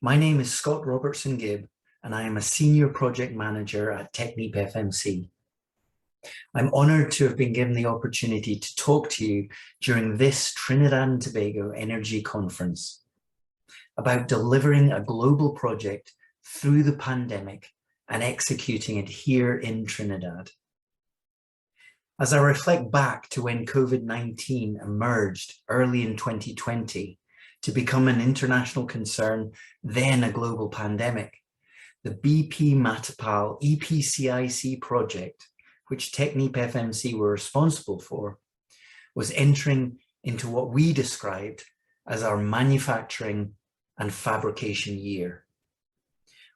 My name is Scott Robertson Gibb, and I am a Senior Project Manager at Technip FMC. I'm honoured to have been given the opportunity to talk to you during this Trinidad and Tobago Energy Conference about delivering a global project through the pandemic and executing it here in Trinidad. As I reflect back to when COVID-19 emerged early in 2020 to become an international concern, then a global pandemic, the BP Matapal EPCIC project, which Technip FMC were responsible for, was entering into what we described as our manufacturing and fabrication year.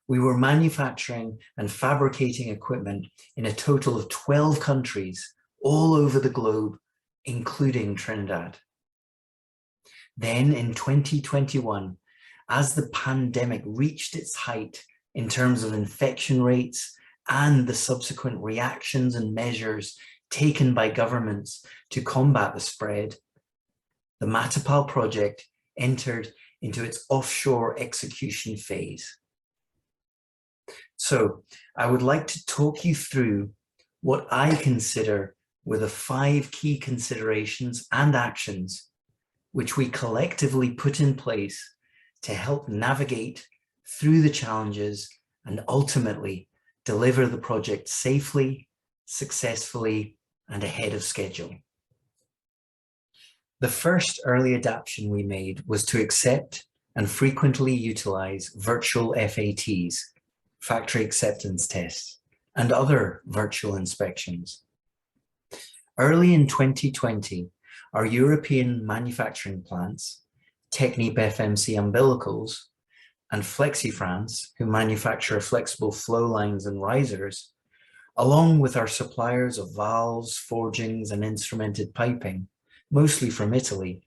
We were manufacturing and fabricating equipment in a total of 12 countries all over the globe, including Trinidad. Then in 2021, as the pandemic reached its height in terms of infection rates and the subsequent reactions and measures taken by governments to combat the spread, the Matapal project entered into its offshore execution phase. So I would like to talk you through what I consider were the 5 key considerations and actions which we collectively put in place to help navigate through the challenges and ultimately deliver the project safely, successfully, and ahead of schedule. The first early adaptation we made was to accept and frequently utilize virtual FATs, factory acceptance tests, and other virtual inspections. Early in 2020, our European manufacturing plants, Technip FMC umbilicals, and FlexiFrance, who manufacture flexible flow lines and risers, along with our suppliers of valves, forgings, and instrumented piping, mostly from Italy,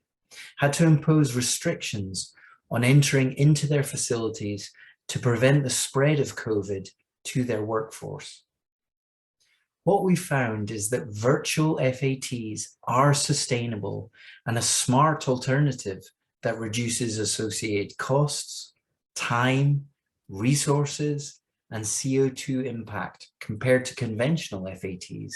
had to impose restrictions on entering into their facilities to prevent the spread of COVID to their workforce. What we found is that virtual FATs are sustainable and a smart alternative that reduces associated costs, time, resources, and CO2 impact compared to conventional FATs.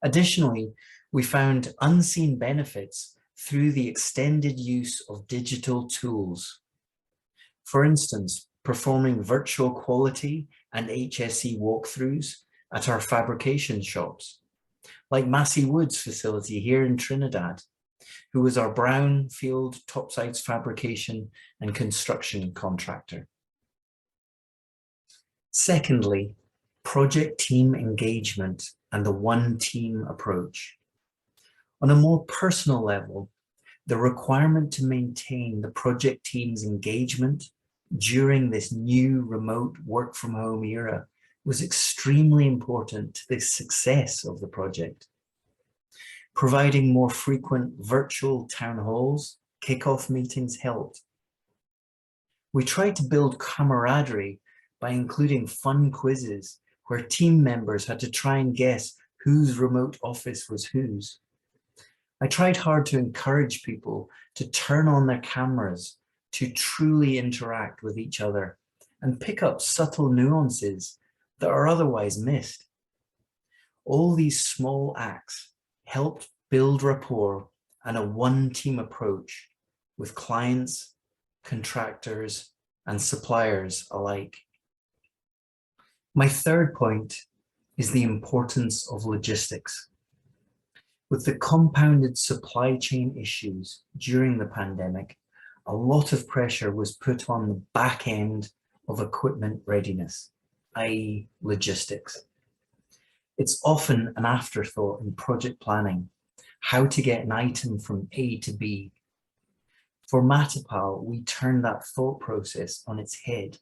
Additionally, we found unseen benefits through the extended use of digital tools. For instance, performing virtual quality and HSE walkthroughs at our fabrication shops, like Massey Wood's facility here in Trinidad, who was our brownfield topsides fabrication and construction contractor. Secondly, project team engagement and the one team approach. On a more personal level, the requirement to maintain the project team's engagement during this new remote work from home era was extremely important to the success of the project. Providing more frequent virtual town halls, kickoff meetings helped. We tried to build camaraderie by including fun quizzes where team members had to try and guess whose remote office was whose. I tried hard to encourage people to turn on their cameras to truly interact with each other and pick up subtle nuances that are otherwise missed. All these small acts helped build rapport and a one-team approach with clients, contractors, and suppliers alike. My third point is the importance of logistics. With the compounded supply chain issues during the pandemic, a lot of pressure was put on the back end of equipment readiness, i.e. logistics. It's often an afterthought in project planning, how to get an item from A to B. For Matapal, we turned that thought process on its head.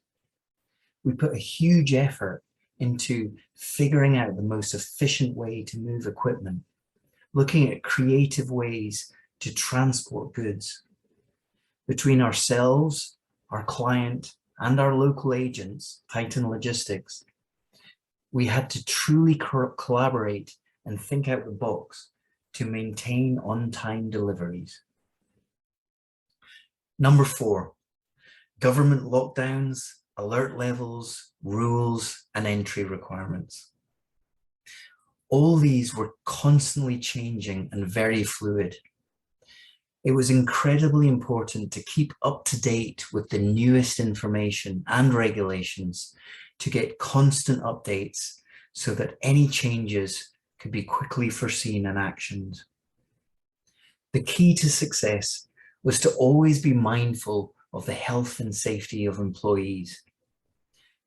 We put a huge effort into figuring out the most efficient way to move equipment, looking at creative ways to transport goods. Between ourselves, our client, and our local agents, Titan Logistics, we had to truly collaborate and think out the box to maintain on-time deliveries. Number 4, government lockdowns, alert levels, rules, and entry requirements. All these were constantly changing and very fluid. It was incredibly important to keep up to date with the newest information and regulations to get constant updates so that any changes could be quickly foreseen and actioned. The key to success was to always be mindful of the health and safety of employees.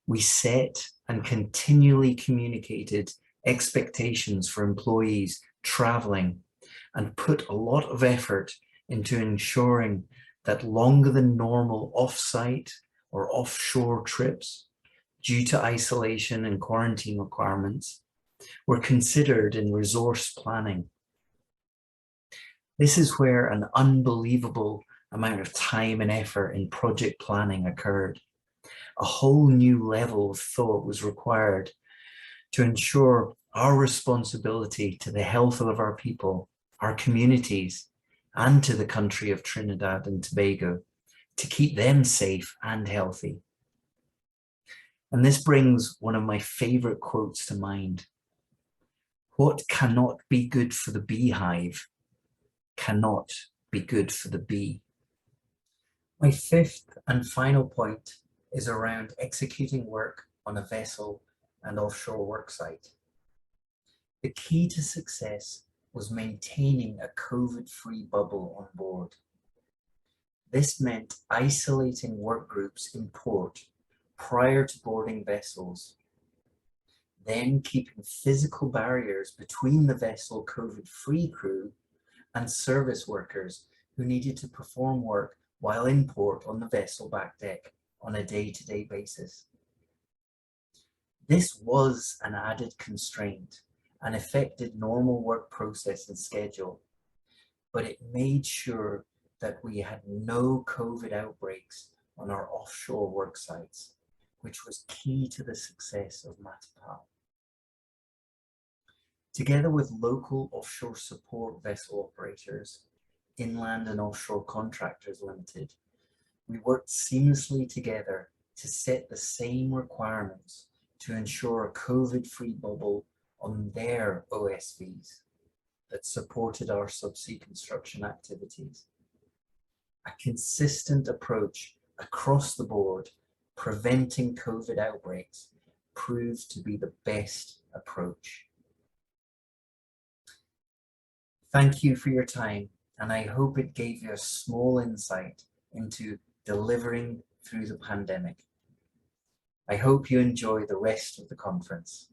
We set and continually communicated expectations for employees traveling and put a lot of effort into ensuring that longer than normal off-site or offshore trips due to isolation and quarantine requirements were considered in resource planning. This is where an unbelievable amount of time and effort in project planning occurred. A whole new level of thought was required to ensure our responsibility to the health of our people, our communities, and to the country of Trinidad and Tobago, to keep them safe and healthy. And this brings one of my favorite quotes to mind. What cannot be good for the beehive cannot be good for the bee. My fifth and final point is around executing work on a vessel and offshore worksite. The key to success was maintaining a COVID-free bubble on board. This meant isolating work groups in port prior to boarding vessels, then keeping physical barriers between the vessel COVID-free crew and service workers who needed to perform work while in port on the vessel back deck on a day-to-day basis. This was an added constraint and affected normal work process and schedule, but it made sure that we had no COVID outbreaks on our offshore work sites, which was key to the success of Matapao. Together with local offshore support vessel operators, Inland and Offshore Contractors Limited, we worked seamlessly together to set the same requirements to ensure a COVID-free bubble on their OSVs that supported our subsea construction activities. A consistent approach across the board, preventing COVID outbreaks, proved to be the best approach. Thank you for your time, and I hope it gave you a small insight into delivering through the pandemic. I hope you enjoy the rest of the conference.